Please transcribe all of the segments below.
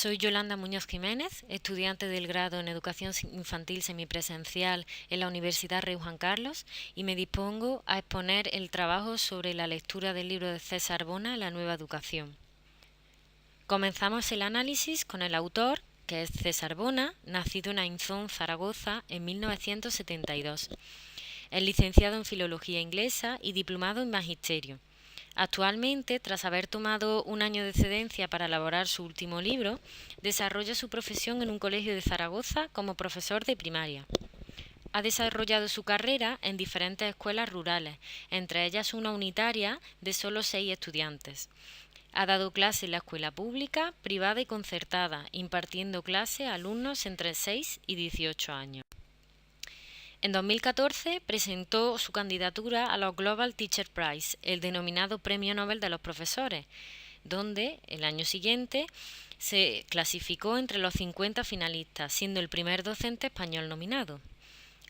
Soy Yolanda Muñoz Jiménez, estudiante del grado en Educación Infantil Semipresencial en la Universidad Rey Juan Carlos, y me dispongo a exponer el trabajo sobre la lectura del libro de César Bona, La nueva educación. Comenzamos el análisis con el autor, que es César Bona, nacido en Ainzón, Zaragoza, en 1972. Es licenciado en Filología Inglesa y diplomado en Magisterio. Actualmente, tras haber tomado un año de excedencia para elaborar su último libro, desarrolla su profesión en un colegio de Zaragoza como profesor de primaria. Ha desarrollado su carrera en diferentes escuelas rurales, entre ellas una unitaria de solo 6 estudiantes. Ha dado clase en la escuela pública, privada y concertada, impartiendo clase a alumnos entre 6 y 18 años. En 2014 presentó su candidatura a los Global Teacher Prize, el denominado Premio Nobel de los Profesores, donde el año siguiente se clasificó entre los 50 finalistas, siendo el primer docente español nominado.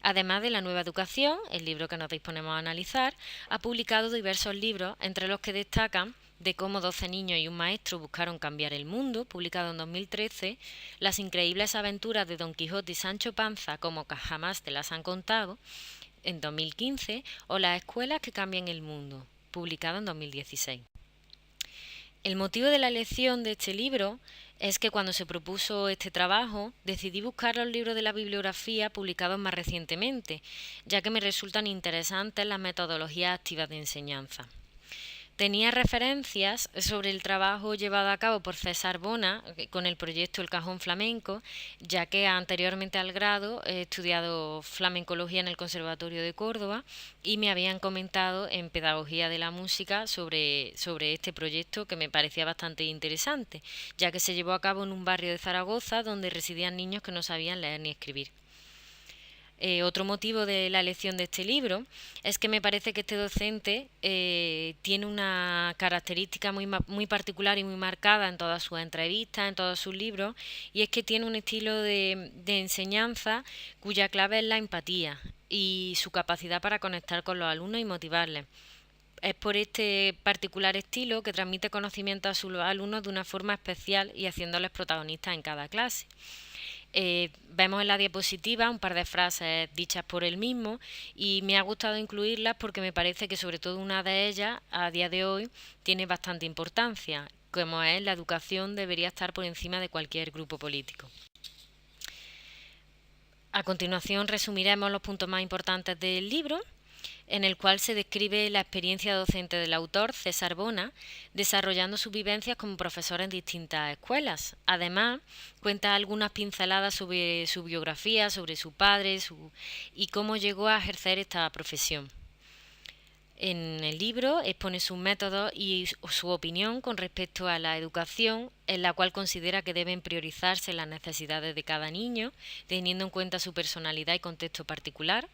Además de La nueva educación, el libro que nos disponemos a analizar, ha publicado diversos libros, entre los que destacan De cómo 12 niños y un maestro buscaron cambiar el mundo, publicado en 2013, Las increíbles aventuras de Don Quijote y Sancho Panza, como jamás te las han contado, en 2015, o Las escuelas que cambian el mundo, publicado en 2016. El motivo de la elección de este libro es que cuando se propuso este trabajo decidí buscar los libros de la bibliografía publicados más recientemente, ya que me resultan interesantes las metodologías activas de enseñanza. Tenía referencias sobre el trabajo llevado a cabo por César Bona con el proyecto El Cajón Flamenco, ya que anteriormente al grado he estudiado flamencología en el Conservatorio de Córdoba y me habían comentado en Pedagogía de la Música sobre este proyecto, que me parecía bastante interesante, ya que se llevó a cabo en un barrio de Zaragoza donde residían niños que no sabían leer ni escribir. Otro motivo de la elección de este libro es que me parece que este docente tiene una característica muy particular y muy marcada en todas sus entrevistas, en todos sus libros, y es que tiene un estilo de enseñanza cuya clave es la empatía y su capacidad para conectar con los alumnos y motivarles. Es por este particular estilo que transmite conocimiento a sus alumnos de una forma especial y haciéndoles protagonistas en cada clase. Vemos en la diapositiva un par de frases dichas por él mismo y me ha gustado incluirlas porque me parece que sobre todo una de ellas a día de hoy tiene bastante importancia, como es: la educación debería estar por encima de cualquier grupo político. A continuación resumiremos los puntos más importantes del libro, en el cual se describe la experiencia docente del autor, César Bona, desarrollando sus vivencias como profesor en distintas escuelas. Además, cuenta algunas pinceladas sobre su biografía, sobre su padre y cómo llegó a ejercer esta profesión. En el libro expone sus métodos y su opinión con respecto a la educación, en la cual considera que deben priorizarse las necesidades de cada niño, teniendo en cuenta su personalidad y contexto particular.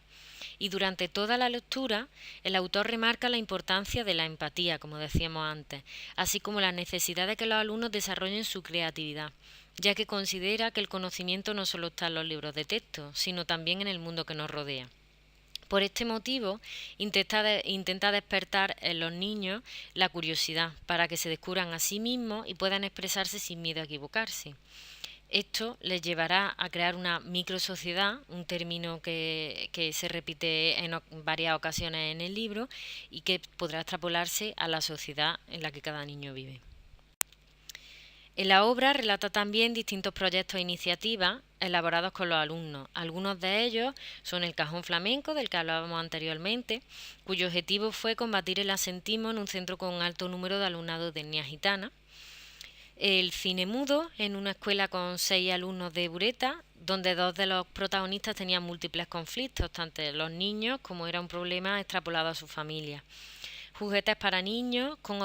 Y durante toda la lectura, el autor remarca la importancia de la empatía, como decíamos antes, así como la necesidad de que los alumnos desarrollen su creatividad, ya que considera que el conocimiento no solo está en los libros de texto, sino también en el mundo que nos rodea. Por este motivo, intenta despertar en los niños la curiosidad para que se descubran a sí mismos y puedan expresarse sin miedo a equivocarse. Esto les llevará a crear una microsociedad, un término que se repite en varias ocasiones en el libro y que podrá extrapolarse a la sociedad en la que cada niño vive. En la obra relata también distintos proyectos e iniciativas elaborados con los alumnos. Algunos de ellos son el Cajón Flamenco, del que hablábamos anteriormente, cuyo objetivo fue combatir el asentismo en un centro con un alto número de alumnado de etnia gitana. El cine mudo, en una escuela con 6 alumnos de Bureta, donde 2 de los protagonistas tenían múltiples conflictos, tanto los niños como era un problema extrapolado a su familia. Juguetes para niños con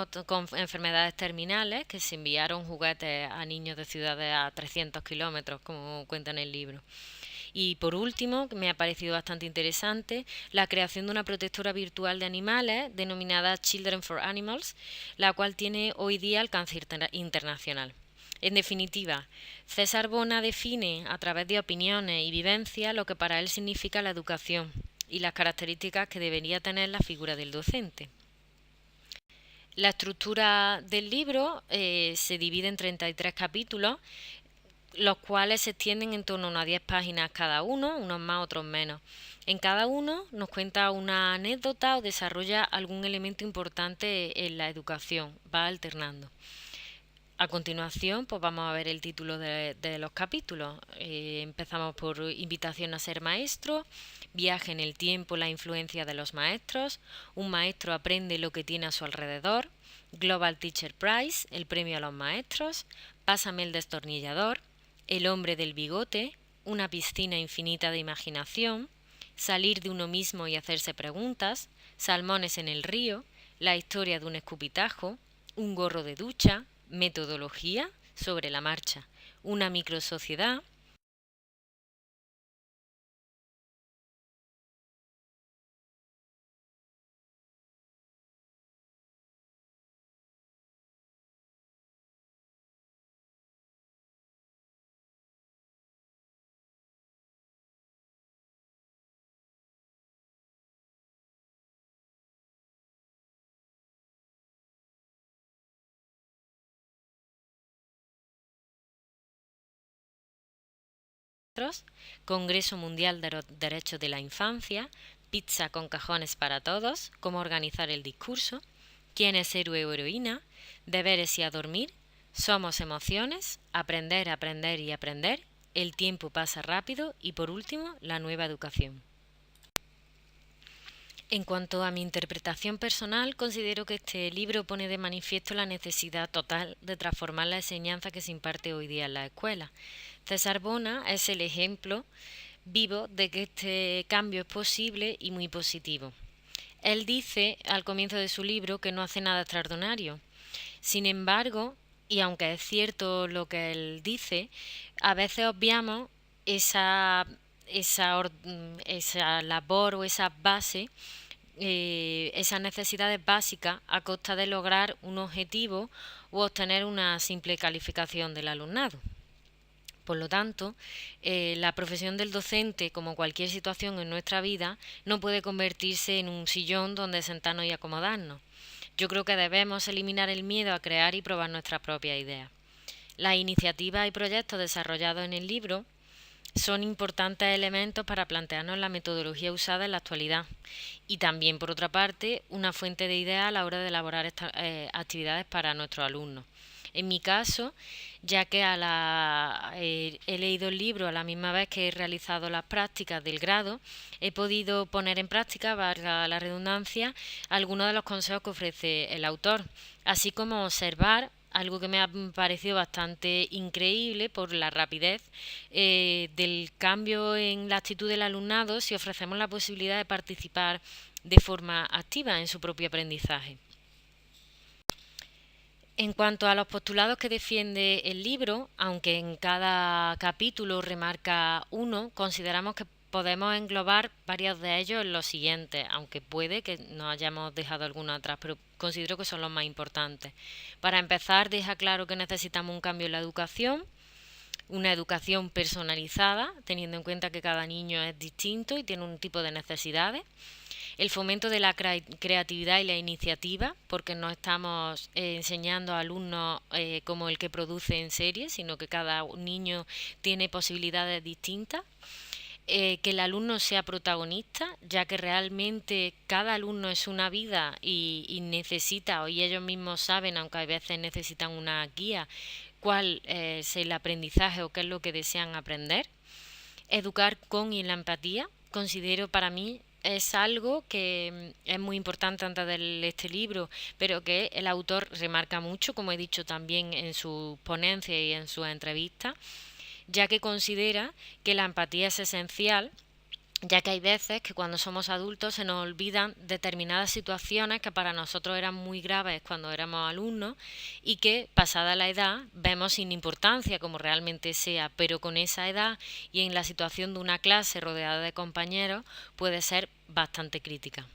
enfermedades terminales, que se enviaron juguetes a niños de ciudades a 300 kilómetros, como cuenta en el libro. Y por último, que me ha parecido bastante interesante, la creación de una protectora virtual de animales denominada Children for Animals, la cual tiene hoy día alcance internacional. En definitiva, César Bona define a través de opiniones y vivencias lo que para él significa la educación y las características que debería tener la figura del docente. La estructura del libro se divide en 33 capítulos, los cuales se extienden en torno a unas 10 páginas cada uno, unos más, otros menos. En cada uno nos cuenta una anécdota o desarrolla algún elemento importante en la educación, va alternando. A continuación, pues vamos a ver el título de los capítulos. Empezamos por Invitación a ser maestro, Viaje en el tiempo, la influencia de los maestros, Un maestro aprende lo que tiene a su alrededor, Global Teacher Prize, el premio a los maestros, Pásame el destornillador, El hombre del bigote, Una piscina infinita de imaginación, Salir de uno mismo y hacerse preguntas, Salmones en el río, La historia de un escupitajo, Un gorro de ducha, Metodología sobre la marcha, Una microsociedad, Congreso Mundial de los Derechos de la Infancia, Pizza con cajones para todos, Cómo organizar el discurso, Quién es héroe o heroína, Deberes y a dormir, Somos emociones, Aprender, aprender y aprender, El tiempo pasa rápido y por último, La nueva educación. En cuanto a mi interpretación personal, considero que este libro pone de manifiesto la necesidad total de transformar la enseñanza que se imparte hoy día en la escuela. César Bona es el ejemplo vivo de que este cambio es posible y muy positivo. Él dice al comienzo de su libro que no hace nada extraordinario. Sin embargo, y aunque es cierto lo que él dice, a veces obviamos esa labor o esa base, esas necesidades básicas a costa de lograr un objetivo u obtener una simple calificación del alumnado. Por lo tanto, la profesión del docente, como cualquier situación en nuestra vida, no puede convertirse en un sillón donde sentarnos y acomodarnos. Yo creo que debemos eliminar el miedo a crear y probar nuestras propias ideas. Las iniciativas y proyectos desarrollados en el libro son importantes elementos para plantearnos la metodología usada en la actualidad y también, por otra parte, una fuente de ideas a la hora de elaborar estas actividades para nuestros alumnos. En mi caso, ya que he leído el libro a la misma vez que he realizado las prácticas del grado, he podido poner en práctica, valga la redundancia, algunos de los consejos que ofrece el autor, así como observar algo que me ha parecido bastante increíble por la rapidez del cambio en la actitud del alumnado si ofrecemos la posibilidad de participar de forma activa en su propio aprendizaje. En cuanto a los postulados que defiende el libro, aunque en cada capítulo remarca uno, consideramos que podemos englobar varios de ellos en los siguientes, aunque puede que nos hayamos dejado algunos atrás, pero considero que son los más importantes. Para empezar, deja claro que necesitamos un cambio en la educación, una educación personalizada, teniendo en cuenta que cada niño es distinto y tiene un tipo de necesidades. El fomento de la creatividad y la iniciativa, porque no estamos enseñando a alumnos como el que produce en serie, sino que cada niño tiene posibilidades distintas. Que el alumno sea protagonista, ya que realmente cada alumno es una vida y necesita, y ellos mismos saben, aunque a veces necesitan una guía, cuál es el aprendizaje o qué es lo que desean aprender. Educar con y en la empatía, considero para mí es algo que es muy importante antes de leer este libro, pero que el autor remarca mucho, como he dicho también en sus ponencias y en sus entrevistas, ya que considera que la empatía es esencial, ya que hay veces que cuando somos adultos se nos olvidan determinadas situaciones que para nosotros eran muy graves cuando éramos alumnos y que pasada la edad vemos sin importancia como realmente sea, pero con esa edad y en la situación de una clase rodeada de compañeros puede ser bastante crítica.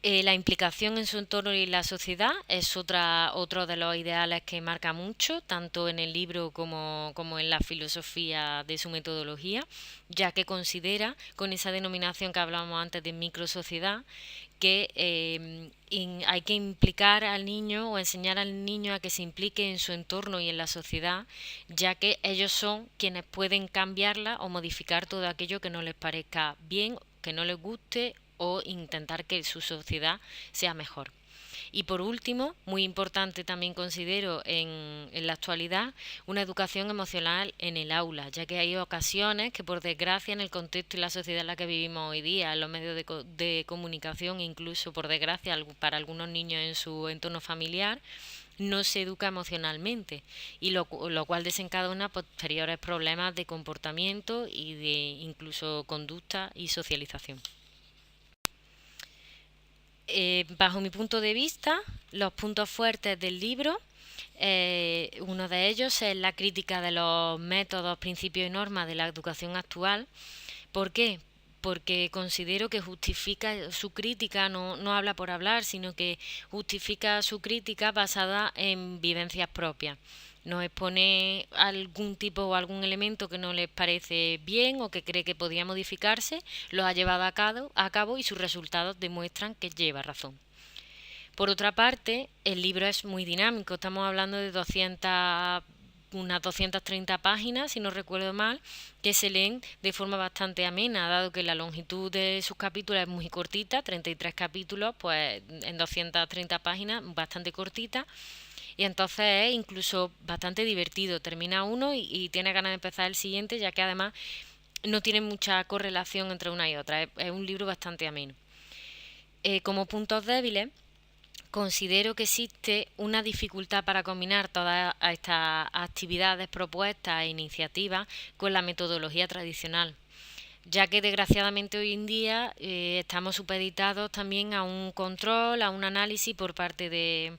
La implicación en su entorno y la sociedad es otro de los ideales que marca mucho, tanto en el libro como en la filosofía de su metodología, ya que considera, con esa denominación que hablábamos antes de microsociedad, que hay que implicar al niño o enseñar al niño a que se implique en su entorno y en la sociedad, ya que ellos son quienes pueden cambiarla o modificar todo aquello que no les parezca bien, que no les guste o intentar que su sociedad sea mejor. Y por último, muy importante también considero en la actualidad, una educación emocional en el aula, ya que hay ocasiones que por desgracia en el contexto y la sociedad en la que vivimos hoy día, en los medios de comunicación, incluso por desgracia para algunos niños en su entorno familiar, no se educa emocionalmente y lo cual desencadena posteriores problemas de comportamiento y de incluso conducta y socialización. Bajo mi punto de vista, los puntos fuertes del libro, uno de ellos es la crítica de los métodos, principios y normas de la educación actual. ¿Por qué? Porque considero que justifica su crítica, no habla por hablar, sino que justifica su crítica basada en vivencias propias. Nos expone algún tipo o algún elemento que no les parece bien o que cree que podría modificarse, lo ha llevado a cabo y sus resultados demuestran que lleva razón. Por otra parte, el libro es muy dinámico, estamos hablando de unas 230 páginas, si no recuerdo mal, que se leen de forma bastante amena, dado que la longitud de sus capítulos es muy cortita, 33 capítulos, pues en 230 páginas, bastante cortita, y entonces es incluso bastante divertido. Termina uno y tiene ganas de empezar el siguiente, ya que además no tiene mucha correlación entre una y otra. Es un libro bastante ameno. Como puntos débiles, considero que existe una dificultad para combinar todas estas actividades propuestas e iniciativas con la metodología tradicional, ya que desgraciadamente hoy en día estamos supeditados también a un control, a un análisis por parte de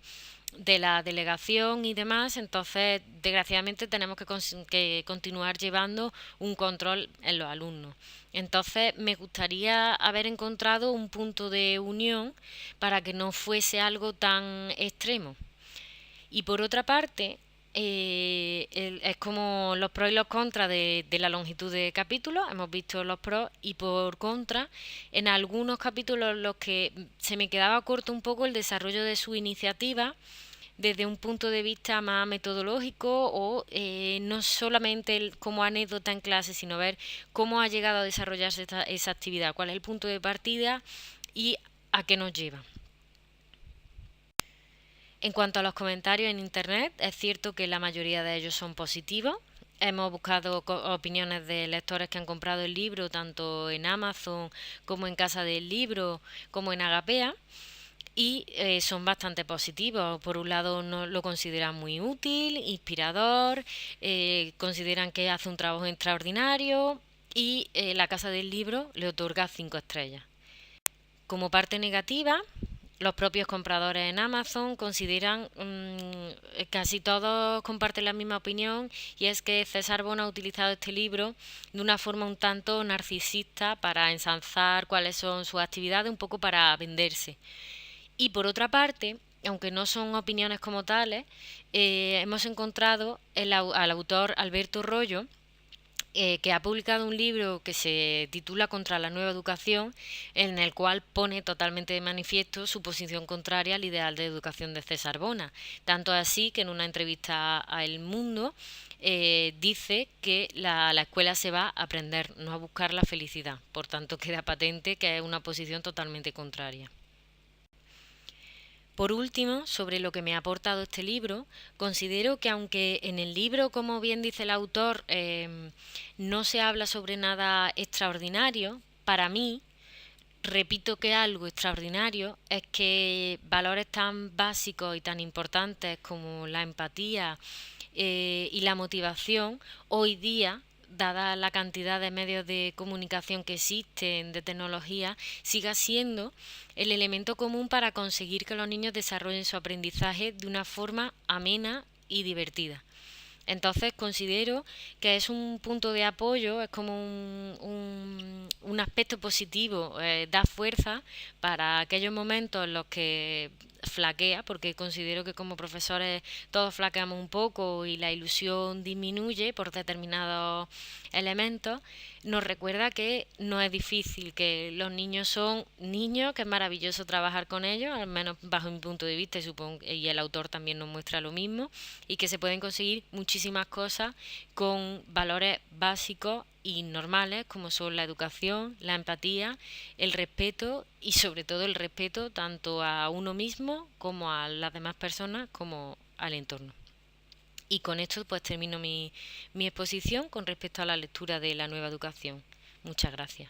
la delegación y demás. Entonces desgraciadamente tenemos que continuar llevando un control en los alumnos. Entonces me gustaría haber encontrado un punto de unión para que no fuese algo tan extremo. Y por otra parte, es como los pros y los contras de la longitud de capítulos. Hemos visto los pros y por contra, en algunos capítulos los que se me quedaba corto un poco el desarrollo de su iniciativa desde un punto de vista más metodológico o no solamente como anécdota en clase, sino ver cómo ha llegado a desarrollarse esa actividad, cuál es el punto de partida y a qué nos lleva. En cuanto a los comentarios en Internet, es cierto que la mayoría de ellos son positivos. Hemos buscado opiniones de lectores que han comprado el libro tanto en Amazon como en Casa del Libro como en Agapea y son bastante positivos. Por un lado lo consideran muy útil, inspirador, consideran que hace un trabajo extraordinario y la Casa del Libro le otorga 5 estrellas. Como parte negativa, los propios compradores en Amazon consideran, casi todos comparten la misma opinión, y es que César Bona ha utilizado este libro de una forma un tanto narcisista para ensalzar cuáles son sus actividades, un poco para venderse. Y por otra parte, aunque no son opiniones como tales, hemos encontrado al autor Alberto Rollo, que ha publicado un libro que se titula Contra la nueva educación, en el cual pone totalmente de manifiesto su posición contraria al ideal de educación de César Bona. Tanto así que en una entrevista a El Mundo dice que la escuela se va a aprender, no a buscar la felicidad. Por tanto, queda patente que es una posición totalmente contraria. Por último, sobre lo que me ha aportado este libro, considero que aunque en el libro, como bien dice el autor, no se habla sobre nada extraordinario, para mí, repito que algo extraordinario es que valores tan básicos y tan importantes como la empatía y la motivación, hoy día, dada la cantidad de medios de comunicación que existen, de tecnología, siga siendo el elemento común para conseguir que los niños desarrollen su aprendizaje de una forma amena y divertida. Entonces considero que es un punto de apoyo, es como un aspecto positivo, da fuerza para aquellos momentos en los que flaquea, porque considero que como profesores todos flaqueamos un poco y la ilusión disminuye por determinados elementos. Nos recuerda que no es difícil, que los niños son niños, que es maravilloso trabajar con ellos, al menos bajo mi punto de vista, y supongo y el autor también nos muestra lo mismo, y que se pueden conseguir muchísimas cosas con valores básicos y normales como son la educación, la empatía, el respeto y sobre todo el respeto tanto a uno mismo como a las demás personas como al entorno. Y con esto pues termino mi exposición con respecto a la lectura de la nueva educación. Muchas gracias.